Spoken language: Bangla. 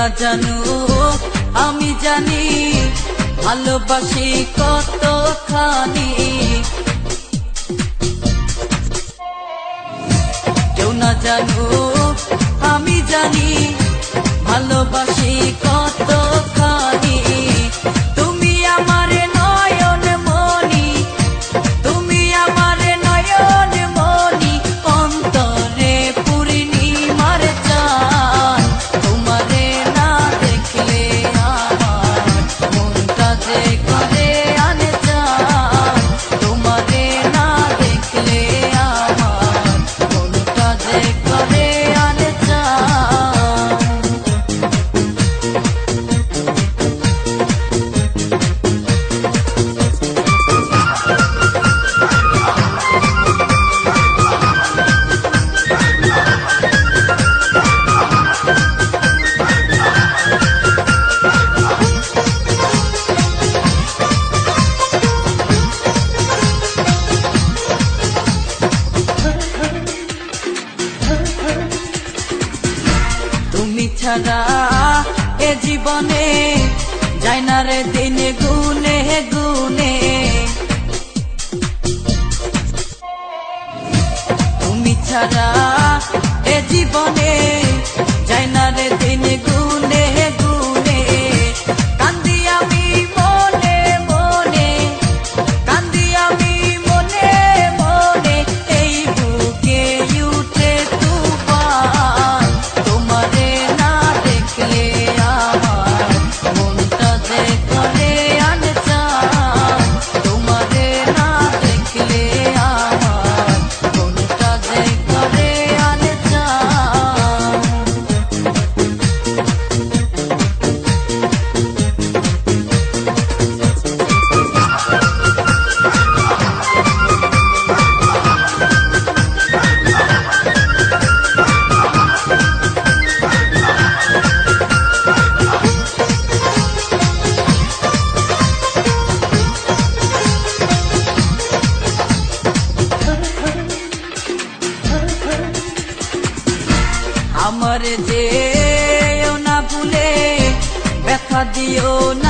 না জানো আমি জানি ভালোবাসি কতখানি। কেউ না জানো আমি জানি ভালোবাসি কতখানি। তুমি আমার নয়ন মনি, তুমি আমার নয়ন মনি, অন্তরে পূর্ণিমার চাঁদ। তোমারে না দেখলে আমার মনটা যে করে আনে চাঁদ। তোমারে না দেখলে আমার মনটা যে করে আনে চাঁদ। তুমি ছাড়া এ জীবনে যায় না রে দিন গুনে গুনে। তুমি ছাড়া এ জীবনে যায় না রে দিন গুনে গুনে। কান্দি আমি মনে মনে, কান্দি আমি মনে মনে, এই বুকে উঠে তুফান। তোমারে না দেখলে আমার মনটা যে করে আনে চাঁদ। তোমারে না দেখলে আমার মনটা যে করে আনে চাঁদ। আমার যে না ভুলে ব্যথা দিও না।